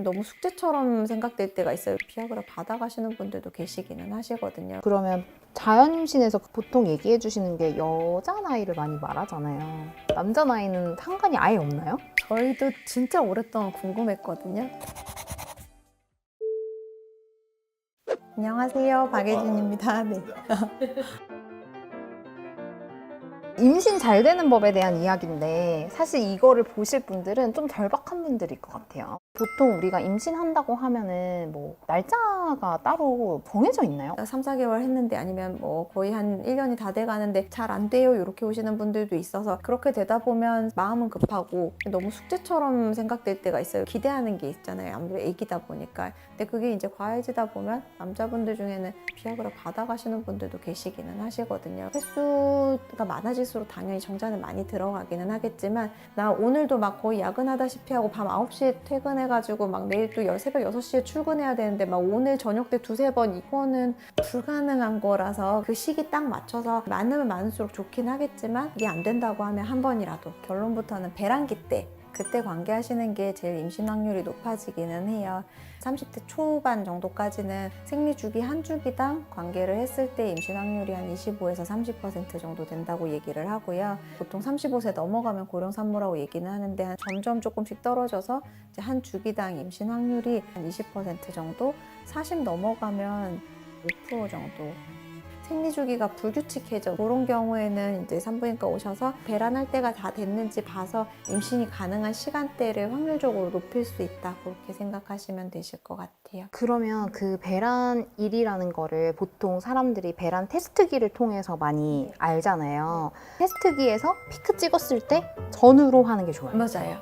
너무 숙제처럼 생각될 때가 있어요. 비아그라 받아가시는 분들도 계시기는 하시거든요. 그러면 자연 임신에서 보통 얘기해 주시는 게 여자 나이를 많이 말하잖아요. 남자 나이는 상관이 아예 없나요? 저희도 진짜 오랫동안 궁금했거든요. 안녕하세요, 박예진입니다. 네. 임신 잘 되는 법에 대한 이야기인데 사실 이거를 보실 분들은 좀 절박한 분들일 것 같아요. 보통 우리가 임신한다고 하면은 뭐 날짜가 따로 정해져 있나요? 3, 4개월 했는데 아니면 뭐 거의 한 1년이 다 돼가는데 잘 안 돼요 이렇게 오시는 분들도 있어서 그렇게 되다 보면 마음은 급하고 너무 숙제처럼 생각될 때가 있어요. 기대하는 게 있잖아요. 아무래도 애기다 보니까. 근데 그게 이제 과해지다 보면 남자분들 중에는 비아그라 받아가시는 분들도 계시기는 하시거든요. 횟수가 많아질수록 당연히 정자는 많이 들어가기는 하겠지만 나 오늘도 막 거의 야근하다시피 하고 밤 9시에 퇴근해가지고 막 내일 또 새벽 6시에 출근해야 되는데 막 오늘 저녁 때 두세 번 이거는 불가능한 거라서 그 시기 딱 맞춰서 많으면 많을수록 좋긴 하겠지만 이게 안 된다고 하면 한 번이라도 결론부터는 배란기 때 그때 관계하시는 게 제일 임신 확률이 높아지기는 해요. 30대 초반 정도까지는 생리주기 한 주기당 관계를 했을 때 임신 확률이 한 25에서 30% 정도 된다고 얘기를 하고요. 보통 35세 넘어가면 고령산모라고 얘기는 하는데 점점 조금씩 떨어져서 이제 한 주기당 임신 확률이 한 20% 정도, 40 넘어가면 5% 정도. 생리주기가 불규칙해져. 그런 경우에는 이제 산부인과 오셔서 배란할 때가 다 됐는지 봐서 임신이 가능한 시간대를 확률적으로 높일 수 있다. 그렇게 생각하시면 되실 것 같아요. 그러면 그 배란일이라는 거를 보통 사람들이 배란 테스트기를 통해서 많이 알잖아요. 테스트기에서 피크 찍었을 때 전후로 하는 게 좋아요. 맞아요.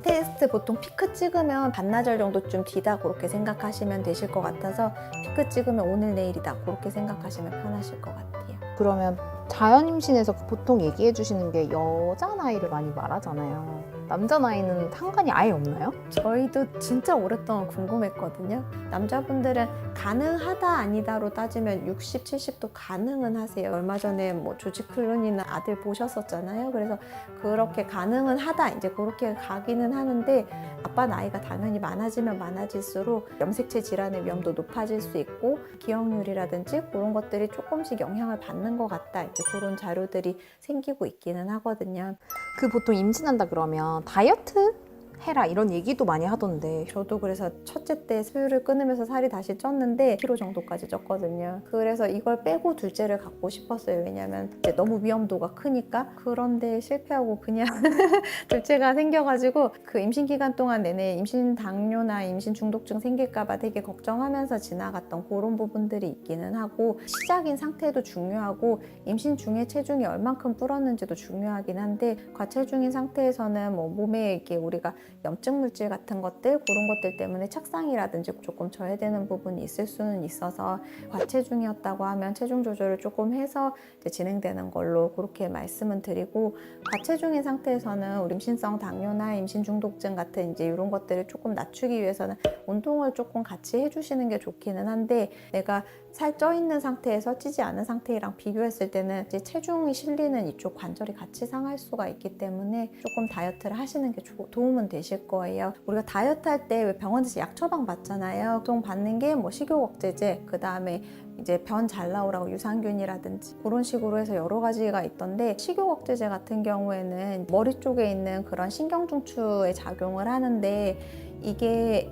테스트 보통 피크 찍으면 반나절 정도쯤 뒤다 그렇게 생각하시면 되실 것 같아서 피크 찍으면 오늘 내일이다 그렇게 생각하시면 편하실 것 같아요. 그러면 자연 임신에서 보통 얘기해 주시는 게 여자 나이를 많이 말하잖아요. 남자 나이는 상관이 아예 없나요? 저희도 진짜 오랫동안 궁금했거든요. 남자분들은 가능하다 아니다로 따지면 60, 70도 가능은 하세요. 얼마 전에 뭐 조지 클루니는 아들 보셨었잖아요. 그래서 그렇게 가능은 하다 이제 그렇게 가기는 하는데 아빠 나이가 당연히 많아지면 많아질수록 염색체 질환의 위험도 높아질 수 있고 기억률이라든지 그런 것들이 조금씩 영향을 받는 것 같다. 이제 그런 자료들이 생기고 있기는 하거든요. 그 보통 임신한다 그러면 다이어트 해라 이런 얘기도 많이 하던데 저도 그래서 첫째 때 수유를 끊으면서 살이 다시 쪘는데 10kg 정도까지 쪘거든요. 그래서 이걸 빼고 둘째를 갖고 싶었어요. 왜냐면 이제 너무 위험도가 크니까. 그런데 실패하고 그냥 둘째가 생겨가지고 그 임신 기간 동안 내내 임신 당뇨나 임신 중독증 생길까봐 되게 걱정하면서 지나갔던 그런 부분들이 있기는 하고 시작인 상태도 중요하고 임신 중에 체중이 얼만큼 불었는지도 중요하긴 한데 과체중인 상태에서는 뭐 몸에 이렇게 우리가 염증 물질 같은 것들 그런 것들 때문에 착상이라든지 조금 저해되는 부분이 있을 수는 있어서 과체중이었다고 하면 체중 조절을 조금 해서 이제 진행되는 걸로 그렇게 말씀은 드리고 과체중인 상태에서는 우리 임신성 당뇨나 임신 중독증 같은 이제 이런 것들을 조금 낮추기 위해서는 운동을 조금 같이 해주시는 게 좋기는 한데 내가 살 쪄 있는 상태에서 찌지 않은 상태랑 비교했을 때는 이제 체중이 실리는 이쪽 관절이 같이 상할 수가 있기 때문에 조금 다이어트를 하시는 게 도움은 되실 거예요. 우리가 다이어트 할 때 병원에서 약 처방 받잖아요. 보통 받는 게 뭐 식욕억제제, 그 다음에 이제 변 잘 나오라고 유산균이라든지 그런 식으로 해서 여러 가지가 있던데 식욕억제제 같은 경우에는 머리 쪽에 있는 그런 신경중추에 작용을 하는데 이게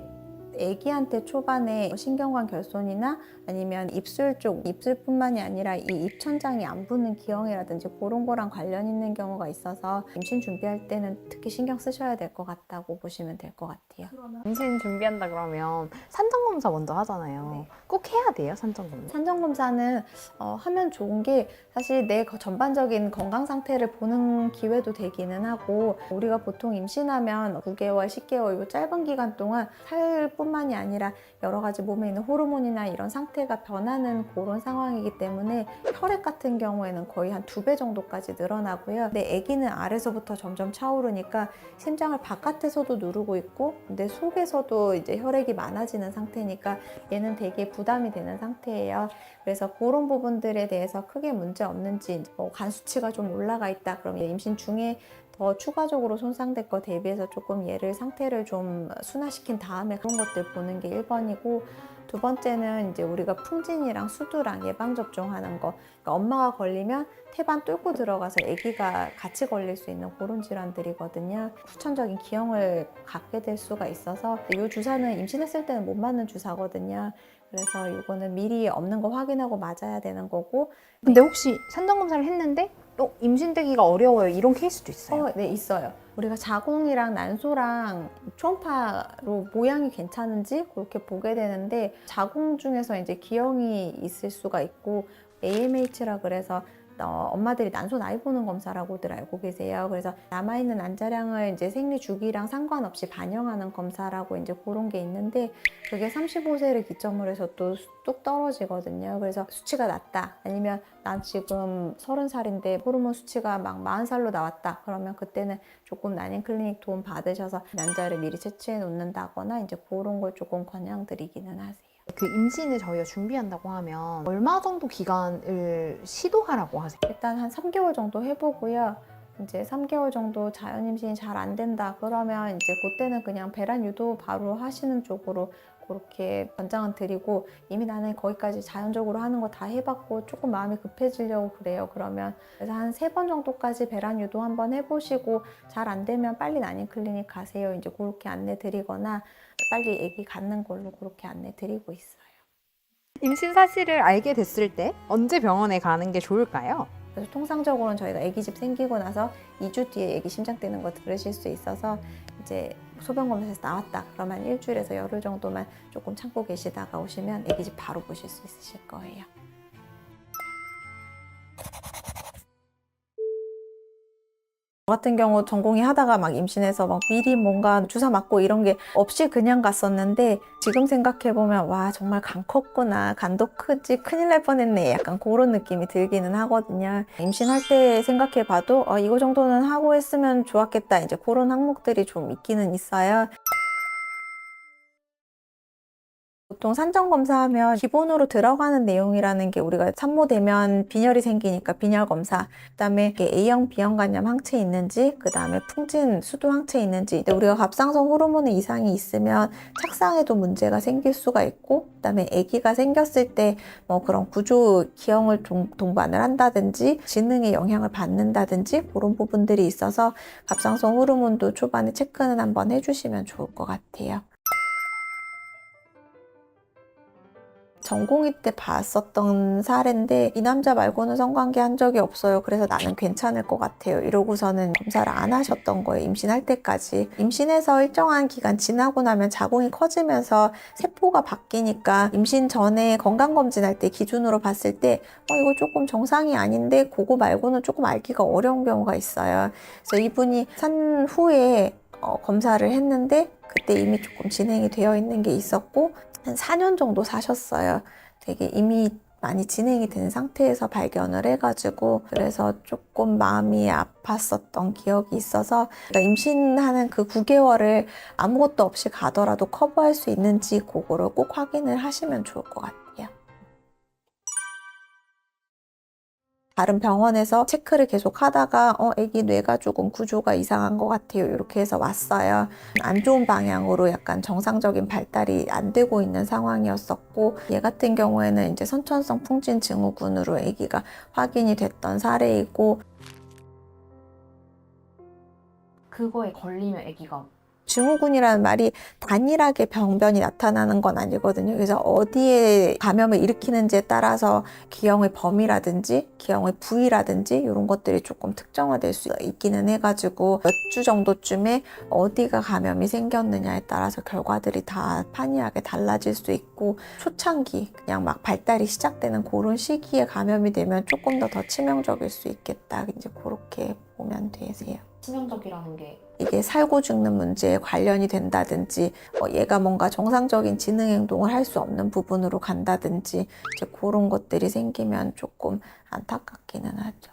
애기한테 초반에 신경관 결손이나 아니면 입술 쪽, 입술뿐만이 아니라 이 입천장이 안 붙는 기형이라든지 그런 거랑 관련 있는 경우가 있어서 임신 준비할 때는 특히 신경 쓰셔야 될 것 같다고 보시면 될 것 같아요. 임신 준비한다 그러면 산전검사 먼저 하잖아요. 네. 꼭 해야 돼요, 산전검사? 산전검사는 하면 좋은 게 사실 내 전반적인 건강 상태를 보는 기회도 되기는 하고 우리가 보통 임신하면 9개월, 10개월 이 짧은 기간 동안 살뿐만이 아니라 여러 가지 몸에 있는 호르몬이나 이런 상태가 변하는 그런 상황이기 때문에 혈액 같은 경우에는 거의 한 2배 정도까지 늘어나고요. 근데 아기는 아래서부터 점점 차오르니까 심장을 바깥에서도 누르고 있고 내 속에서도 이제 혈액이 많아지는 상태니까 얘는 되게 부담이 되는 상태예요. 그래서 그런 부분들에 대해서 크게 문제 없는지 간 수치가 좀 올라가 있다 그러면 임신 중에 더 추가적으로 손상될 거 대비해서 조금 얘를 상태를 좀 순화시킨 다음에 그런 것들 보는 게 1번이고, 두 번째는 이제 우리가 풍진이랑 수두랑 예방접종하는 거. 그러니까 엄마가 걸리면 태반 뚫고 들어가서 아기가 같이 걸릴 수 있는 그런 질환들이거든요. 후천적인 기형을 갖게 될 수가 있어서 이 주사는 임신했을 때는 못 맞는 주사거든요. 그래서 이거는 미리 없는 거 확인하고 맞아야 되는 거고. 근데 혹시 산전검사를 했는데 임신되기가 어려워요, 이런 케이스도 있어요? 네, 있어요. 우리가 자궁이랑 난소랑 초음파로 모양이 괜찮은지 그렇게 보게 되는데, 자궁 중에서 이제 기형이 있을 수가 있고, AMH라 그래서 엄마들이 난소 나이 보는 검사라고들 알고 계세요. 그래서 남아있는 난자량을 이제 생리 주기랑 상관없이 반영하는 검사라고 이제 그런 게 있는데, 그게 35세를 기점으로 해서 또 뚝 떨어지거든요. 그래서 수치가 낮다, 아니면 난 지금 30살인데 호르몬 수치가 막 40살로 나왔다, 그러면 그때는 조금 난임 클리닉 도움 받으셔서 난자를 미리 채취해 놓는다거나 이제 그런 걸 조금 권장드리기는 하세요. 그 임신을 저희가 준비한다고 하면 얼마 정도 기간을 시도하라고 하세요? 일단 한 3개월 정도 해보고요. 이제 3개월 정도 자연 임신이 잘 안 된다 그러면 이제 그때는 그냥 배란 유도 바로 하시는 쪽으로 그렇게 권장은 드리고, 이미 나는 거기까지 자연적으로 하는 거 다 해봤고 조금 마음이 급해지려고 그래요. 그러면 그래서 한 3번 정도까지 배란 유도 한번 해보시고 잘 안 되면 빨리 난임 클리닉 가세요. 이제 그렇게 안내 드리거나 빨리 아기 갖는 걸로 그렇게 안내 드리고 있어요. 임신 사실을 알게 됐을 때 언제 병원에 가는 게 좋을까요? 그래서 통상적으로는 저희가 아기집 생기고 나서 2주 뒤에 아기 심장 뛰는 거 들으실 수 있어서, 이제 소변검사에서 나왔다 그러면 일주일에서 열흘 정도만 조금 참고 계시다가 오시면 아기집 바로 보실 수 있으실 거예요. 저 같은 경우 전공의 하다가 막 임신해서 막 미리 뭔가 주사 맞고 이런 게 없이 그냥 갔었는데, 지금 생각해보면 와, 정말 간 컸구나, 간도 크지 큰일 날 뻔했네, 약간 그런 느낌이 들기는 하거든요. 임신할 때 생각해봐도 이거 정도는 하고 했으면 좋았겠다, 이제 그런 항목들이 좀 있기는 있어요. 보통 산전검사하면 기본으로 들어가는 내용이라는 게, 우리가 산모되면 빈혈이 생기니까 빈혈 검사, 그다음에 A형 B형 간염 항체 있는지, 그다음에 풍진 수두 항체 있는지. 근데 우리가 갑상선 호르몬의 이상이 있으면 착상에도 문제가 생길 수가 있고, 그다음에 아기가 생겼을 때 뭐 그런 구조 기형을 동반을 한다든지 지능에 영향을 받는다든지 그런 부분들이 있어서 갑상선 호르몬도 초반에 체크는 한번 해주시면 좋을 것 같아요. 전공의 때 봤었던 사례인데, 이 남자 말고는 성관계 한 적이 없어요. 그래서 나는 괜찮을 것 같아요, 이러고서는 검사를 안 하셨던 거예요, 임신할 때까지. 임신해서 일정한 기간 지나고 나면 자궁이 커지면서 세포가 바뀌니까 임신 전에 건강검진할 때 기준으로 봤을 때 이거 조금 정상이 아닌데, 그거 말고는 조금 알기가 어려운 경우가 있어요. 그래서 이분이 산 후에 검사를 했는데 그때 이미 조금 진행이 되어 있는 게 있었고, 한 4년 정도 사셨어요. 되게 이미 많이 진행이 된 상태에서 발견을 해가지고, 그래서 조금 마음이 아팠었던 기억이 있어서, 그러니까 임신하는 그 9개월을 아무것도 없이 가더라도 커버할 수 있는지 그거를 꼭 확인을 하시면 좋을 것 같아요. 다른 병원에서 체크를 계속 하다가 아기 뇌가 조금 구조가 이상한 것 같아요, 이렇게 해서 왔어요. 안 좋은 방향으로 약간 정상적인 발달이 안 되고 있는 상황이었었고, 얘 같은 경우에는 이제 선천성 풍진 증후군으로 아기가 확인이 됐던 사례이고, 그거에 걸리면 아기가 증후군이라는 말이 단일하게 병변이 나타나는 건 아니거든요. 그래서 어디에 감염을 일으키는지에 따라서 기형의 범위라든지 기형의 부위라든지 이런 것들이 조금 특정화될 수 있기는 해가지고, 몇 주 정도쯤에 어디가 감염이 생겼느냐에 따라서 결과들이 다 판이하게 달라질 수 있고, 초창기 그냥 막 발달이 시작되는 그런 시기에 감염이 되면 조금 더 치명적일 수 있겠다, 이제 그렇게 보면 되세요. 치명적이라는 게 이게 살고 죽는 문제에 관련이 된다든지, 얘가 뭔가 정상적인 지능 행동을 할 수 없는 부분으로 간다든지, 이제 그런 것들이 생기면 조금 안타깝기는 하죠.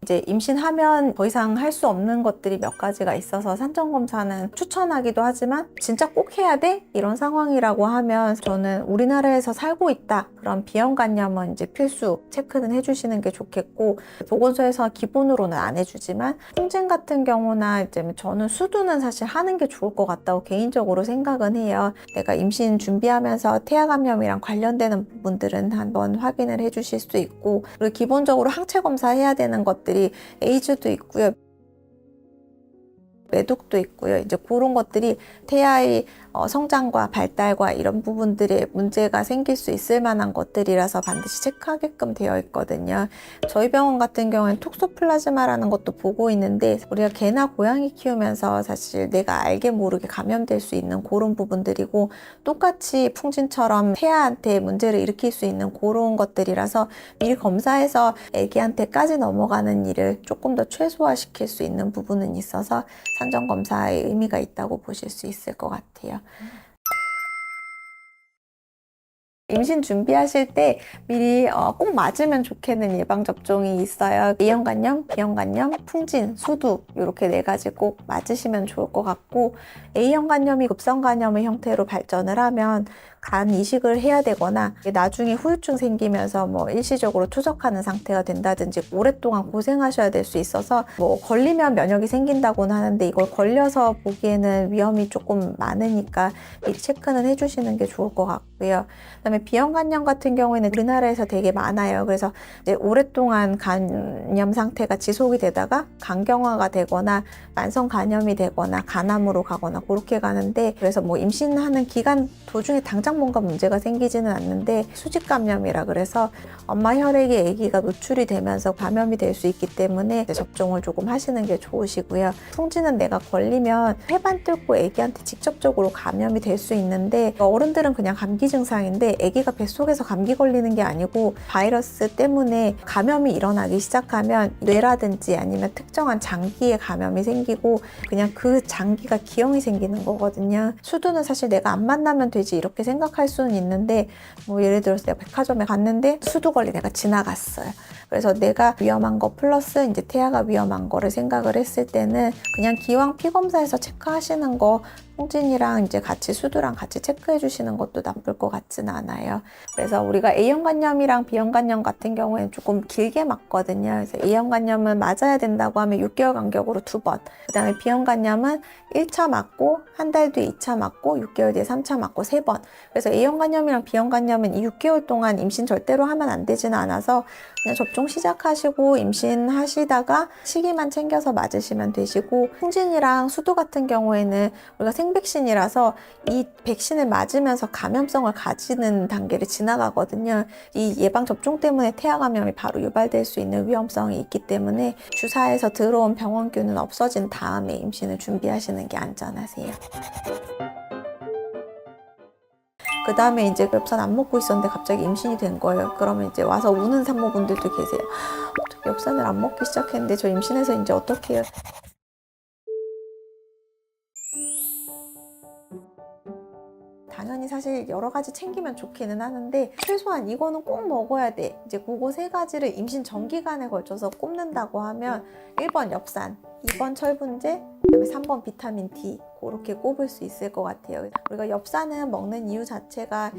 이제 임신하면 더 이상 할 수 없는 것들이 몇 가지가 있어서 산전검사는 추천하기도 하지만 진짜 꼭 해야 돼? 이런 상황이라고 하면 저는 우리나라에서 살고 있다. 그런 비형간염은 이제 필수 체크는 해주시는 게 좋겠고 보건소에서 기본으로는 안 해주지만 풍진 같은 경우나 이제 저는 수두는 사실 하는 게 좋을 것 같다고 개인적으로 생각은 해요. 내가 임신 준비하면서 태아감염이랑 관련되는 부분들은 한번 확인을 해주실 수 있고 그리고 기본적으로 항체 검사해야 되는 것들이 에이즈도 있고요. 매독도 있고요. 이제 그런 것들이 태아의 성장과 발달과 이런 부분들에 문제가 생길 수 있을 만한 것들이라서 반드시 체크하게끔 되어 있거든요. 저희 병원 같은 경우에는 톡소플라즈마라는 것도 보고 있는데 우리가 개나 고양이 키우면서 사실 내가 알게 모르게 감염될 수 있는 그런 부분들이고 똑같이 풍진처럼 태아한테 문제를 일으킬 수 있는 그런 것들이라서 미리 검사해서 애기한테까지 넘어가는 일을 조금 더 최소화시킬 수 있는 부분은 있어서 산전검사의 의미가 있다고 보실 수 있을 것 같아요. 임신 준비하실 때 미리 꼭 맞으면 좋겠는 예방접종이 있어요. A형간염, B형간염, 풍진, 수두 이렇게 4가지 꼭 맞으시면 좋을 것 같고 A형간염이 급성간염의 형태로 발전을 하면 간 이식을 해야 되거나 나중에 후유증 생기면서 뭐 일시적으로 투석하는 상태가 된다든지 오랫동안 고생하셔야 될 수 있어서 뭐 걸리면 면역이 생긴다고는 하는데 이걸 걸려서 보기에는 위험이 조금 많으니까 미리 체크는 해주시는 게 좋을 것 같고요. 그다음에 B형간염 같은 경우에는 우리나라에서 되게 많아요. 그래서 이제 오랫동안 간염 상태가 지속이 되다가 간경화가 되거나 만성 간염이 되거나 간암으로 가거나 그렇게 가는데 그래서 뭐 임신하는 기간 도중에 당장 뭔가 문제가 생기지는 않는데 수직 감염이라 그래서 엄마 혈액에 아기가 노출이 되면서 감염이 될 수 있기 때문에 접종을 조금 하시는 게 좋으시고요. 풍진은 내가 걸리면 폐반 뚫고 아기한테 직접적으로 감염이 될 수 있는데 어른들은 그냥 감기 증상인데 아기가 뱃속에서 감기 걸리는 게 아니고 바이러스 때문에 감염이 일어나기 시작하면 뇌라든지 아니면 특정한 장기에 감염이 생기고 그냥 그 장기가 기형이 생기는 거거든요. 수두는 사실 내가 안 만나면 되지 이렇게 생각할 수는 있는데 뭐 예를 들어서 내가 백화점에 갔는데 수두걸리 내가 지나갔어요. 그래서 내가 위험한 거 플러스 이제 태아가 위험한 거를 생각을 했을 때는 그냥 기왕 피검사에서 체크하시는 거 풍진이랑 이제 같이 수두랑 같이 체크해 주시는 것도 나쁠 것 같지는 않아요. 그래서 우리가 A형간염이랑 B형간염 같은 경우에는 조금 길게 맞거든요. 그래서 A형간염은 맞아야 된다고 하면 6개월 간격으로 2번, 그 다음에 B형간염은 1차 맞고 한 달 뒤에 2차 맞고 6개월 뒤에 3차 맞고 3번. 그래서 A형간염이랑 B형간염은 이 6개월 동안 임신 절대로 하면 안 되지는 않아서 그냥 접종 시작하시고 임신하시다가 시기만 챙겨서 맞으시면 되시고 풍진이랑 수두 같은 경우에는 우리가 생백신이라서 이 백신을 맞으면서 감염성을 가지는 단계를 지나가거든요. 이 예방접종 때문에 태아감염이 바로 유발될 수 있는 위험성이 있기 때문에 주사에서 들어온 병원균은 없어진 다음에 임신을 준비하시는 게 안전하세요. 그 다음에 이제 엽산 안 먹고 있었는데 갑자기 임신이 된 거예요. 그러면 이제 와서 우는 산모분들도 계세요. 엽산을 안 먹기 시작했는데 저 임신해서 이제 어떻게 해요? 당연히 사실 여러 가지 챙기면 좋기는 하는데 최소한 이거는 꼭 먹어야 돼. 이제 그거 3가지를 임신 전 기간에 걸쳐서 꼽는다고 하면 1번 엽산, 2번 철분제, 그다음에 3번 비타민 D 그렇게 꼽을 수 있을 것 같아요. 우리가 엽산은 먹는 이유 자체가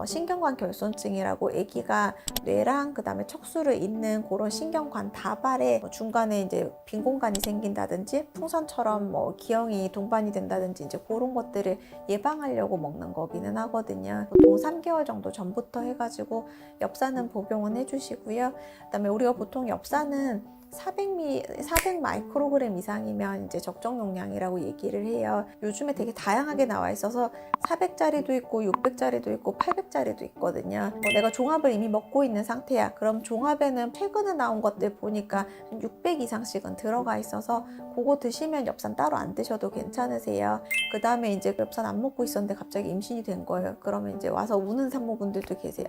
신경관 결손증이라고 아기가 뇌랑 그다음에 척수를 잇는 그런 신경관 다발에 중간에 이제 빈 공간이 생긴다든지 풍선처럼 뭐 기형이 동반이 된다든지 이제 그런 것들을 예방하려고 먹는 거기는 하거든요. 보통 3개월 정도 전부터 해가지고 엽산은 복용은 해주시고요. 그다음에 우리가 보통 엽산은 400 마이크로그램 이상이면 이제 적정 용량이라고 얘기를 해요. 요즘에 되게 다양하게 나와 있어서 400짜리도 있고 600짜리도 있고 800짜리도 있거든요. 내가 종합을 이미 먹고 있는 상태야. 그럼 종합에는 최근에 나온 것들 보니까 600 이상씩은 들어가 있어서 그거 드시면 엽산 따로 안 드셔도 괜찮으세요. 그 다음에 이제 엽산 안 먹고 있었는데 갑자기 임신이 된 거예요. 그러면 이제 와서 우는 산모분들도 계세요.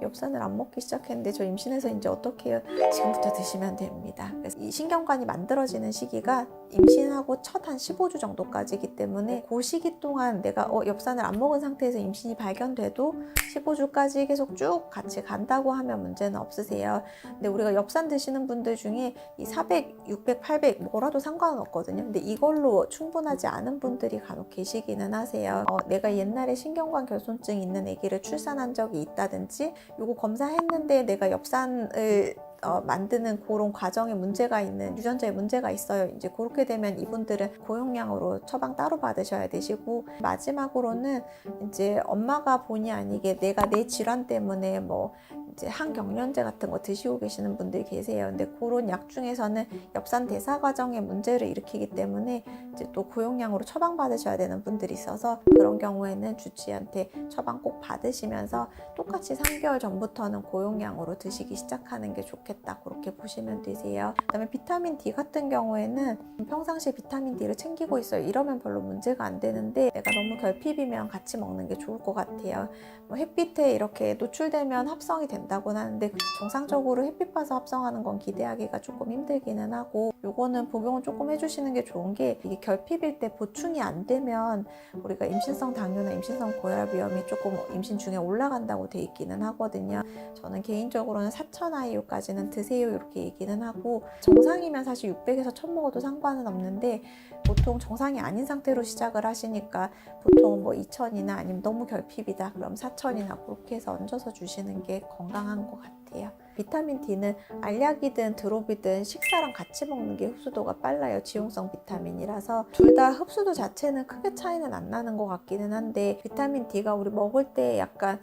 엽산을 안 먹기 시작했는데 저 임신해서 이제 어떻게 해요? 지금부터 드시면 돼요. 됩니다. 그래서 이 신경관이 만들어지는 시기가 임신하고 첫 한 15주 정도까지이기 때문에 그 시기 동안 내가 엽산을 안 먹은 상태에서 임신이 발견돼도 15주까지 계속 쭉 같이 간다고 하면 문제는 없으세요. 근데 우리가 엽산 드시는 분들 중에 이 400, 600, 800 뭐라도 상관은 없거든요. 근데 이걸로 충분하지 않은 분들이 간혹 계시기는 하세요. 내가 옛날에 신경관 결손증 있는 아기를 출산한 적이 있다든지 요거 검사했는데 내가 엽산을 만드는 그런 과정에 문제가 있는 유전자에 문제가 있어요. 이제 그렇게 되면 이분들은 고용량으로 처방 따로 받으셔야 되시고, 마지막으로는 이제 엄마가 본의 아니게 내가 내 질환 때문에 뭐 이제 항경련제 같은 거 드시고 계시는 분들이 계세요. 근데 그런 약 중에서는 엽산 대사 과정에 문제를 일으키기 때문에 이제 또 고용량으로 처방 받으셔야 되는 분들이 있어서 그런 경우에는 주치의한테 처방 꼭 받으시면서 똑같이 3개월 전부터는 고용량으로 드시기 시작하는 게 좋겠다, 그렇게 보시면 되세요. 그다음에 비타민 D 같은 경우에는 평상시에 비타민 D를 챙기고 있어요. 이러면 별로 문제가 안 되는데 내가 너무 결핍이면 같이 먹는 게 좋을 것 같아요. 뭐 햇빛에 이렇게 노출되면 합성이 된다고 하는데 정상적으로 햇빛 봐서 합성하는 건 기대하기가 조금 힘들기는 하고, 요거는 복용을 조금 해주시는 게 좋은 게 이게 결핍일 때 보충이 안 되면 우리가 임신성 당뇨나 임신성 고혈압 위험이 조금 임신 중에 올라간다고 돼 있기는 하거든요. 저는 개인적으로는 4000IU까지는 드세요 이렇게 얘기는 하고, 정상이면 사실 600에서 1000 먹어도 상관은 없는데 보통 정상이 아닌 상태로 시작을 하시니까 보통 뭐 2000이나 아니면 너무 결핍이다 그럼 4000이나 그렇게 해서 얹어서 주시는 게 건강한 것 같아요. 비타민 D는 알약이든 드롭이든 식사랑 같이 먹는 게 흡수도가 빨라요. 지용성 비타민이라서 둘 다 흡수도 자체는 크게 차이는 안 나는 것 같기는 한데, 비타민 D가 우리 먹을 때 약간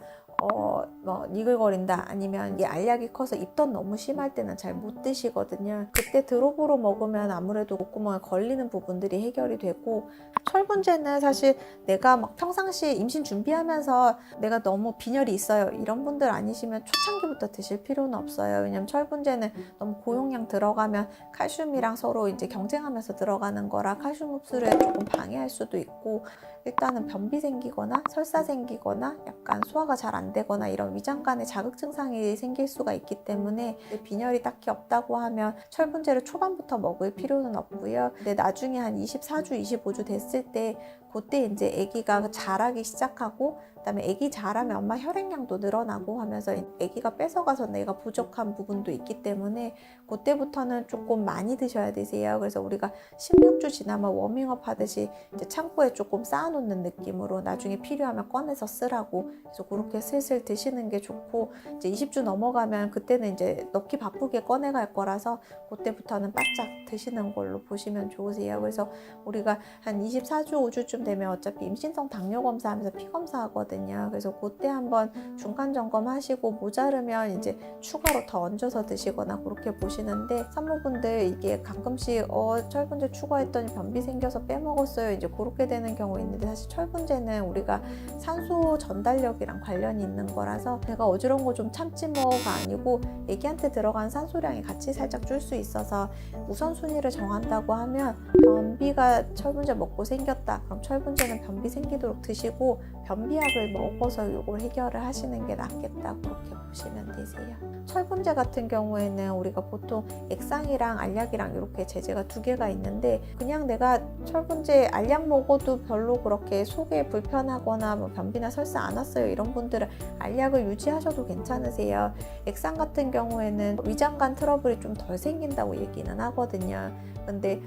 뭐 니글거린다 아니면 이 알약이 커서 입덧 너무 심할 때는 잘 못 드시거든요. 그때 드롭으로 먹으면 아무래도 목구멍에 걸리는 부분들이 해결이 되고, 철분제는 사실 내가 막 평상시에 임신 준비하면서 내가 너무 빈혈이 있어요 이런 분들 아니시면 초창기부터 드실 필요는 없어요. 왜냐면 철분제는 너무 고용량 들어가면 칼슘이랑 서로 이제 경쟁하면서 들어가는 거라 칼슘 흡수를 조금 방해할 수도 있고, 일단은 변비 생기거나 설사 생기거나 약간 소화가 잘 안 되거나 이런 위장관에 자극 증상이 생길 수가 있기 때문에 빈혈이 딱히 없다고 하면 철분제를 초반부터 먹을 필요는 없고요. 근데 나중에 한 24주, 25주 됐을 때 그때 이제 아기가 자라기 시작하고, 그다음에 아기 자라면 엄마 혈액량도 늘어나고 하면서 아기가 뺏어가서 내가 부족한 부분도 있기 때문에 그때부터는 조금 많이 드셔야 되세요. 그래서 우리가 16주 지나면 워밍업 하듯이 이제 창고에 조금 쌓아놓는 느낌으로 나중에 필요하면 꺼내서 쓰라고, 그래서 그렇게 슬슬 드시는 게 좋고, 이제 20주 넘어가면 그때는 이제 넣기 바쁘게 꺼내갈 거라서 그때부터는 바짝 드시는 걸로 보시면 좋으세요. 그래서 우리가 한 24주, 5주쯤 되면 어차피 임신성 당뇨 검사하면서 피 검사하거든요. 그래서 그때 한번 중간 점검하시고 모자르면 이제 추가로 더 얹어서 드시거나 그렇게 보시는데, 산모분들 이게 가끔씩 철분제 추가했더니 변비 생겨서 빼먹었어요 이제 그렇게 되는 경우 있는데, 사실 철분제는 우리가 산소 전달력이랑 관련이 있는 거라서 내가 어지러운 거 좀 참지 뭐가 아니고 애기한테 들어간 산소량이 같이 살짝 줄 수 있어서 우선순위를 정한다고 하면 변비가 철분제 먹고 생겼다 그럼 철분제는 변비 생기도록 드시고 변비약을 먹어서 이걸 해결을 하시는 게 낫겠다 그렇게 보시면 되세요. 철분제 같은 경우에는 우리가 보통 액상이랑 알약이랑 이렇게 제제가 두 개가 있는데, 그냥 내가 철분제 알약 먹어도 별로 그렇게 속에 불편하거나 뭐 변비나 설사 안 왔어요 이런 분들은 알약을 유지하셔도 괜찮으세요. 액상 같은 경우에는 위장관 트러블이 좀 덜 생긴다고 얘기는 하거든요. 근데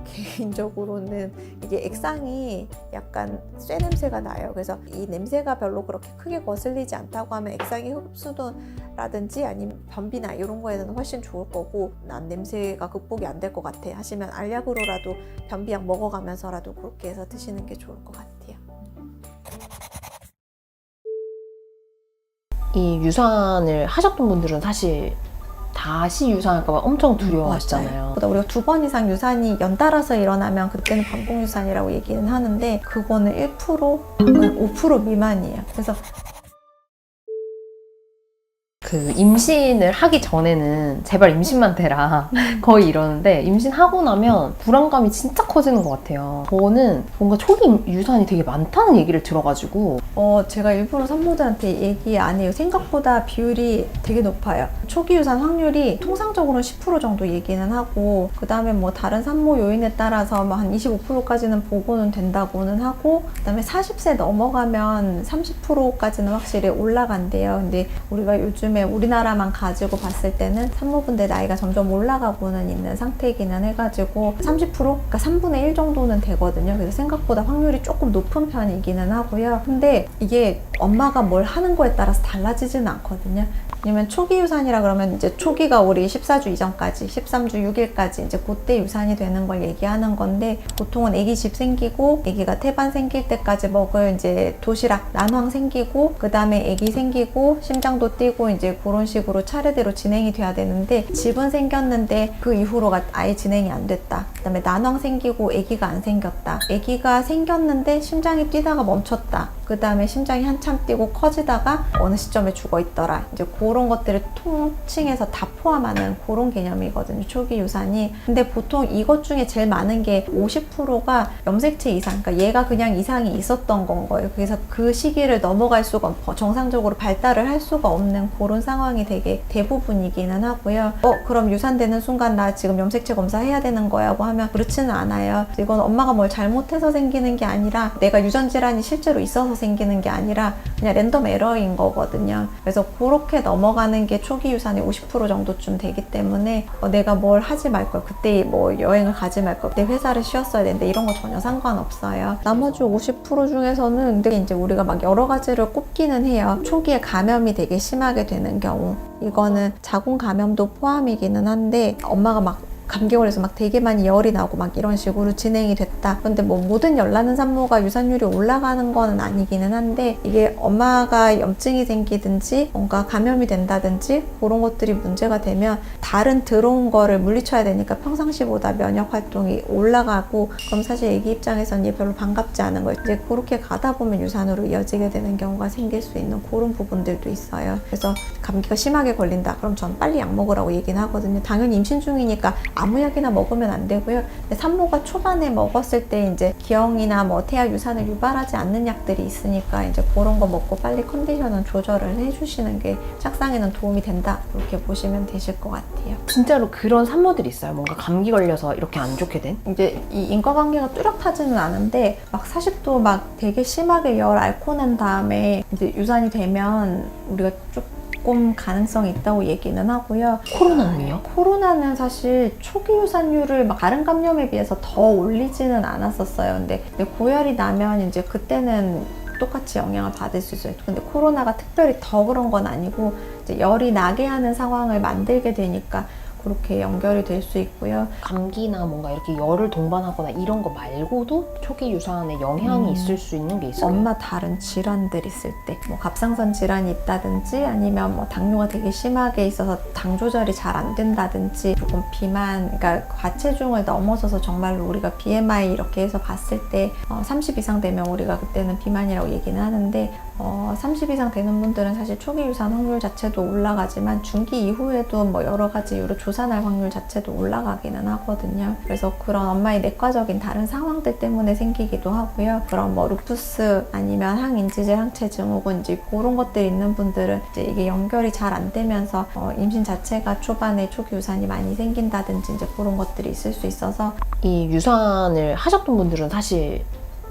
개인적으로는 이게 액상이 약간 쇠 냄새가 나요. 그래서 이 냄새가 별로 그렇게 크게 거슬리지 않다고 하면 액상이 흡수도라든지 아니면 변비나 이런 거에는 훨씬 좋을 거고, 난 냄새가 극복이 안 될 것 같아 하시면 알약으로라도 변비약 먹어가면서라도 그렇게 해서 드시는 게 좋을 것 같아요. 이 유산을 하셨던 분들은 사실 다시 유산할까봐 엄청 두려워하시잖아요. 보다 우리가 2번 이상 유산이 연달아서 일어나면 그때는 반복 유산이라고 얘기는 하는데, 그거는 1%, 5% 미만이에요. 그래서 그 임신을 하기 전에는 제발 임신만 되라 거의 이러는데 임신하고 나면 불안감이 진짜 커지는 것 같아요. 저는 뭔가 초기 유산이 되게 많다는 얘기를 들어가지고 제가 일부러 산모들한테 얘기 안 해요. 생각보다 비율이 되게 높아요. 초기 유산 확률이 통상적으로는 10% 정도 얘기는 하고, 그 다음에 뭐 다른 산모 요인에 따라서 뭐 한 25%까지는 보고는 된다고는 하고, 그 다음에 40세 넘어가면 30%까지는 확실히 올라간대요. 근데 우리가 요즘에 우리나라만 가지고 봤을 때는 산모분들 나이가 점점 올라가고는 있는 상태이기는 해가지고 30%? 그러니까 3분의 1 정도는 되거든요. 그래서 생각보다 확률이 조금 높은 편이기는 하고요. 근데 이게 엄마가 뭘 하는 거에 따라서 달라지지는 않거든요. 왜냐면 초기 유산이라 그러면 이제 초기가 우리 14주 이전까지 13주 6일까지 이제 그때 유산이 되는 걸 얘기하는 건데, 보통은 아기 집 생기고 아기가 태반 생길 때까지 먹을 이제 도시락 난황 생기고, 그 다음에 아기 생기고 심장도 뛰고 이제 그런 식으로 차례대로 진행이 돼야 되는데, 집은 생겼는데 그 이후로가 아예 진행이 안 됐다. 그 다음에 난황 생기고 아기가 안 생겼다. 아기가 생겼는데 심장이 뛰다가 멈췄다. 그 다음에 심장이 한참 뛰고 커지다가 어느 시점에 죽어 있더라. 이제 그런 것들을 통칭해서 다 포함하는 그런 개념이거든요, 초기 유산이. 근데 보통 이것 중에 제일 많은 게 50%가 염색체 이상, 그러니까 얘가 그냥 이상이 있었던 건 거예요. 그래서 그 시기를 넘어갈 수가, 정상적으로 발달을 할 수가 없는 그런 상황이 되게 대부분이기는 하고요. 그럼 유산되는 순간 나 지금 염색체 검사해야 되는 거야고 하면 그렇지는 않아요. 이건 엄마가 뭘 잘못해서 생기는 게 아니라, 내가 유전질환이 실제로 있어서 생기는 게 아니라 그냥 랜덤 에러인 거거든요. 그래서 그렇게 넘어가는 게 초기 유산이 50% 정도쯤 되기 때문에 내가 뭘 하지 말 걸, 그때 뭐 여행을 가지 말 걸, 그때 회사를 쉬었어야 되는데 이런 거 전혀 상관없어요. 나머지 50% 중에서는 근데 이제 우리가 막 여러 가지를 꼽기는 해요. 초기에 감염이 되게 심하게 되는 경우, 이거는 자궁 감염도 포함이기는 한데, 엄마가 막 감기 걸려서 막 되게 많이 열이 나고 막 이런 식으로 진행이 됐다. 근데 뭐 모든 열 나는 산모가 유산율이 올라가는 거는 아니기는 한데, 이게 엄마가 염증이 생기든지 뭔가 감염이 된다든지 그런 것들이 문제가 되면 다른 들어온 거를 물리쳐야 되니까 평상시보다 면역 활동이 올라가고, 그럼 사실 애기 입장에서는 이게 별로 반갑지 않은 거예요. 이제 그렇게 가다 보면 유산으로 이어지게 되는 경우가 생길 수 있는 그런 부분들도 있어요. 그래서 감기가 심하게 걸린다 그럼 전 빨리 약 먹으라고 얘기는 하거든요. 당연히 임신 중이니까 아무 약이나 먹으면 안 되고요. 근데 산모가 초반에 먹었을 때 이제 기형이나 뭐 태아 유산을 유발하지 않는 약들이 있으니까 이제 그런 거 먹고 빨리 컨디션은 조절을 해주시는 게 착상에는 도움이 된다, 그렇게 보시면 되실 것 같아요. 진짜로 그런 산모들이 있어요. 뭔가 감기 걸려서 이렇게 안 좋게 된? 이제 이 인과관계가 뚜렷하지는 않은데, 막 40도 막 되게 심하게 열 앓고 난 다음에 이제 유산이 되면 우리가 조금 가능성이 있다고 얘기는 하고요. 코로나는요? 코로나는 사실 초기 유산율을 막 다른 감염에 비해서 더 올리지는 않았었어요. 근데 고열이 나면 이제 그때는 똑같이 영향을 받을 수 있어요. 근데 코로나가 특별히 더 그런 건 아니고, 이제 열이 나게 하는 상황을 만들게 되니까 그렇게 연결이 될 수 있고요. 감기나 뭔가 이렇게 열을 동반하거나 이런 거 말고도 초기 유산에 영향이 있을 수 있는 게 있어요. 엄마 다른 질환들 있을 때, 뭐 갑상선 질환이 있다든지, 아니면 뭐 당뇨가 되게 심하게 있어서 당 조절이 잘 안 된다든지, 조금 비만, 그러니까 과체중을 넘어서서 정말로 우리가 BMI 이렇게 해서 봤을 때 30 이상 되면 우리가 그때는 비만이라고 얘기는 하는데, 30 이상 되는 분들은 사실 초기 유산 확률 자체도 올라가지만 중기 이후에도 뭐 여러 가지 이유로 조산할 확률 자체도 올라가기는 하거든요. 그래서 그런 엄마의 내과적인 다른 상황들 때문에 생기기도 하고요. 그런 뭐 루푸스 아니면 항인지질 항체 증후군 이제 그런 것들이 있는 분들은 이제 이게 연결이 잘 안 되면서 임신 자체가 초반에 초기 유산이 많이 생긴다든지 이제 그런 것들이 있을 수 있어서, 이 유산을 하셨던 분들은 사실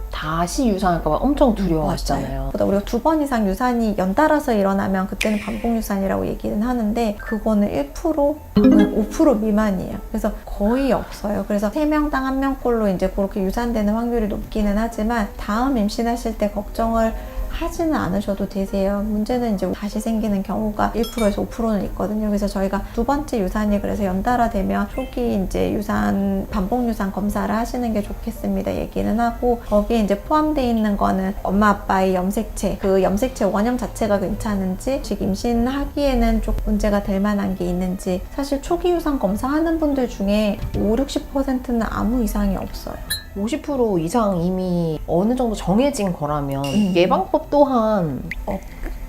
다시 유산할까봐 엄청 두려워하시잖아요. 보다 우리가 2번 이상 유산이 연달아서 일어나면 그때는 반복 유산이라고 얘기는 하는데, 그거는 1%, 5% 미만이에요. 그래서 거의 없어요. 그래서 3명당 1명꼴로 이제 그렇게 유산되는 확률이 높기는 하지만, 다음 임신하실 때 걱정을 하지는 않으셔도 되세요. 문제는 이제 다시 생기는 경우가 1%에서 5%는 있거든요. 그래서 저희가 2번째 유산이 그래서 연달아 되면 초기 이제 유산, 반복 유산 검사를 하시는 게 좋겠습니다 얘기는 하고, 거기에 이제 포함되어 있는 거는 엄마 아빠의 염색체, 그 염색체 원형 자체가 괜찮은지, 지금 임신하기에는 좀 문제가 될 만한 게 있는지. 사실 초기 유산 검사하는 분들 중에 50-60%는 아무 이상이 없어요. 50% 이상 이미 어느 정도 정해진 거라면 예방법 또한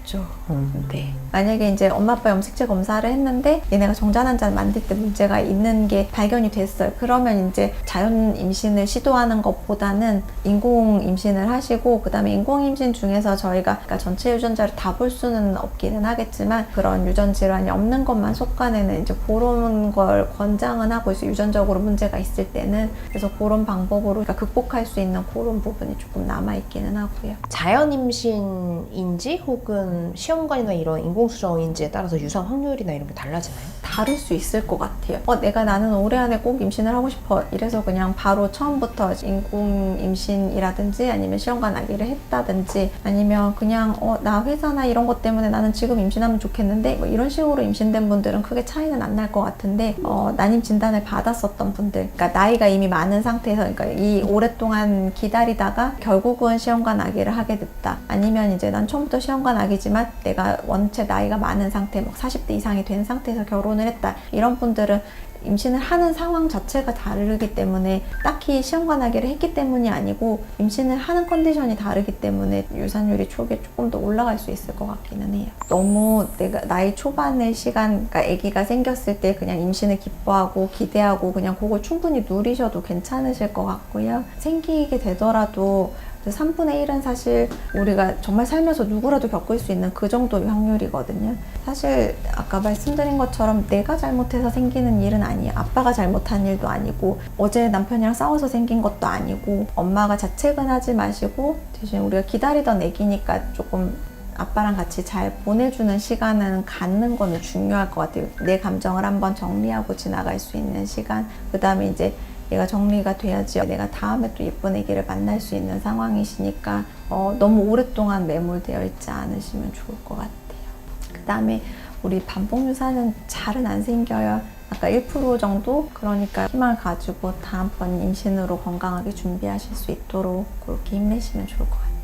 있죠. 네. 만약에 이제 엄마 아빠 염색체 검사를 했는데 얘네가 정자난자를 만들 때 문제가 있는 게 발견이 됐어요. 그러면 이제 자연 임신을 시도하는 것보다는 인공 임신을 하시고, 그 다음에 인공 임신 중에서 저희가 그러니까 전체 유전자를 다 볼 수는 없기는 하겠지만 그런 유전 질환이 없는 것만 속간에는 이제 그런 걸 권장은 하고 있어요. 유전적으로 문제가 있을 때는. 그래서 그런 방법으로 그러니까 극복할 수 있는 그런 부분이 조금 남아 있기는 하고요. 자연 임신인지 혹은 시험관이나 이런 인공수정인지에 따라서 유산 확률이나 이런 게 달라지나요? 다를 수 있을 것 같아요. 나는 올해 안에 꼭 임신을 하고 싶어. 이래서 그냥 바로 처음부터 인공 임신이라든지 아니면 시험관 아기를 했다든지, 아니면 그냥 나 회사나 이런 것 때문에 나는 지금 임신하면 좋겠는데 뭐 이런 식으로 임신된 분들은 크게 차이는 안 날 것 같은데, 난임 진단을 받았었던 분들, 그러니까 나이가 이미 많은 상태에서, 그러니까 이 오랫동안 기다리다가 결국은 시험관 아기를 하게 됐다. 아니면 이제 난 처음부터 시험관 아기지만 내가 원체 나이가 많은 상태, 막 40대 이상이 된 상태에서 결혼을 했다. 이런 분들은 임신을 하는 상황 자체가 다르기 때문에 딱히 시험관 아기를 했기 때문이 아니고 임신을 하는 컨디션이 다르기 때문에 유산율이 초기에 조금 더 올라갈 수 있을 것 같기는 해요. 너무 내가 나이 초반의 시간, 그러니까 아기가 생겼을 때 그냥 임신을 기뻐하고 기대하고 그냥 그걸 충분히 누리셔도 괜찮으실 것 같고요. 생기게 되더라도 3분의 1은 사실 우리가 정말 살면서 누구라도 겪을 수 있는 그 정도의 확률이거든요. 사실 아까 말씀드린 것처럼 내가 잘못해서 생기는 일은 아니에요. 아빠가 잘못한 일도 아니고 어제 남편이랑 싸워서 생긴 것도 아니고, 엄마가 자책은 하지 마시고 대신 우리가 기다리던 애기니까 조금 아빠랑 같이 잘 보내주는 시간은 갖는 거는 중요할 것 같아요. 내 감정을 한번 정리하고 지나갈 수 있는 시간, 그 다음에 이제 얘가 정리가 돼야지 내가 다음에 또 예쁜 애기를 만날 수 있는 상황이시니까 너무 오랫동안 매몰되어 있지 않으시면 좋을 것 같아요. 그 다음에 우리 반복유사는 잘은 안 생겨요. 아까 1% 정도? 그러니까 희망을 가지고 다음번 임신으로 건강하게 준비하실 수 있도록 그렇게 힘내시면 좋을 것 같아요.